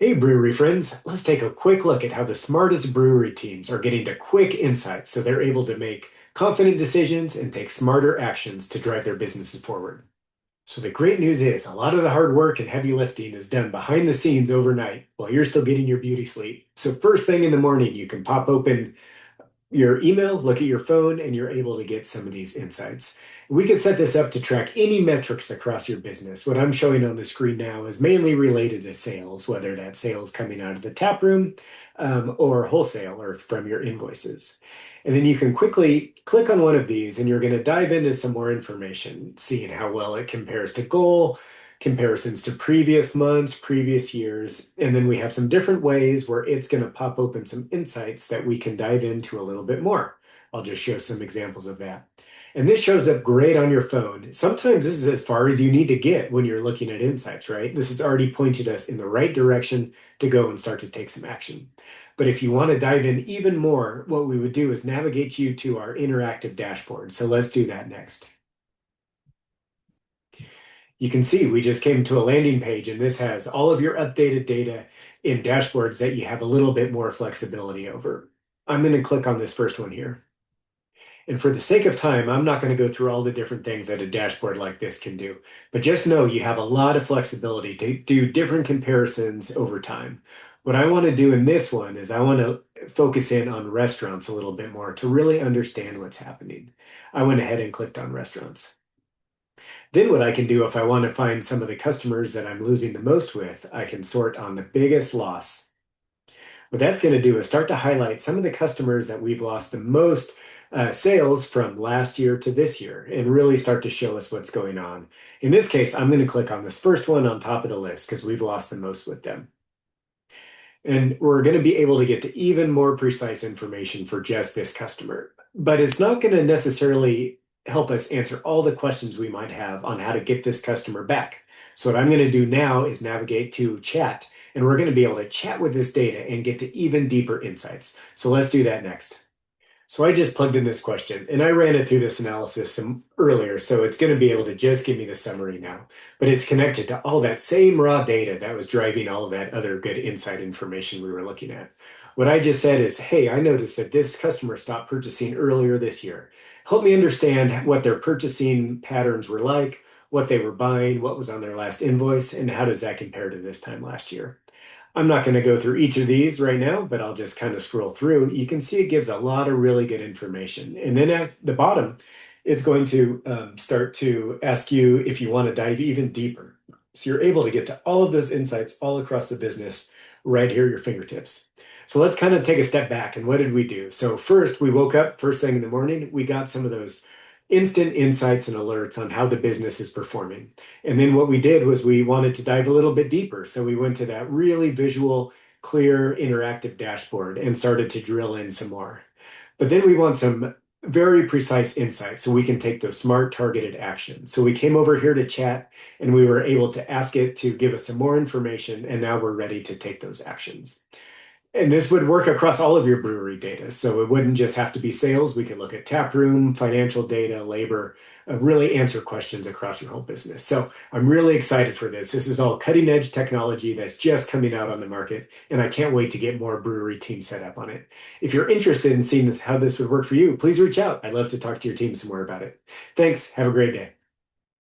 Hey, brewery friends, let's take a quick look at how the smartest brewery teams are getting to quick insights so they're able to make confident decisions and take smarter actions to drive their businesses forward. So, the great news is a lot of the hard work and heavy lifting is done behind the scenes overnight while you're still getting your beauty sleep. So, first thing in the morning, you can pop open your email, look at your phone, and you're able to get some of these insights. We can set this up to track any metrics across your business. What I'm showing on the screen now is mainly related to sales, whether that's sales coming out of the tap room or wholesale or from your invoices. And then you can quickly click on one of these and you're going to dive into some more information, seeing how well it compares to goal, comparisons to previous months, previous years, and then we have some different ways where it's going to pop open some insights that we can dive into a little bit more. I'll just show some examples of that. And this shows up great on your phone. Sometimes this is as far as you need to get when you're looking at insights, right? This has already pointed us in the right direction to go and start to take some action. But if you want to dive in even more, what we would do is navigate you to our interactive dashboard. So let's do that next. You can see we just came to a landing page and this has all of your updated data in dashboards that you have a little bit more flexibility over. I'm going to click on this first one here. And for the sake of time, I'm not going to go through all the different things that a dashboard like this can do. But just know you have a lot of flexibility to do different comparisons over time. What I want to do in this one is I want to focus in on restaurants a little bit more to really understand what's happening. I went ahead and clicked on restaurants. Then what I can do if I want to find some of the customers that I'm losing the most with, I can sort on the biggest loss. What that's going to do is start to highlight some of the customers that we've lost the most sales from last year to this year and really start to show us what's going on. In this case, I'm going to click on this first one on top of the list because we've lost the most with them. And we're going to be able to get to even more precise information for just this customer. But it's not going to necessarily help us answer all the questions we might have on how to get this customer back. So what I'm going to do now is navigate to chat, and we're going to be able to chat with this data and get to even deeper insights. So let's do that next. So I just plugged in this question and I ran it through this analysis some earlier. So it's going to be able to just give me the summary now, but it's connected to all that same raw data that was driving all of that other good insight information we were looking at. What I just said is, hey, I noticed that this customer stopped purchasing earlier this year. Help me understand what their purchasing patterns were like, what they were buying, what was on their last invoice, and how does that compare to this time last year? I'm not going to go through each of these right now, but I'll just kind of scroll through. You can see it gives a lot of really good information. And then at the bottom, it's going to start to ask you if you want to dive even deeper. So you're able to get to all of those insights all across the business right here at your fingertips. So let's kind of take a step back. And what did we do? So first, we woke up first thing in the morning. We got some of those instant insights and alerts on how the business is performing. And then what we did was we wanted to dive a little bit deeper. So we went to that really visual, clear, interactive dashboard and started to drill in some more. But then we want some very precise insights so we can take those smart targeted actions. So we came over here to chat and we were able to ask it to give us some more information. And now we're ready to take those actions. And this would work across all of your brewery data. So it wouldn't just have to be sales. We could look at tap room, financial data, labor, really answer questions across your whole business. So I'm really excited for this. This is all cutting edge technology that's just coming out on the market. And I can't wait to get more brewery teams set up on it. If you're interested in seeing how this would work for you, please reach out. I'd love to talk to your team some more about it. Thanks. Have a great day.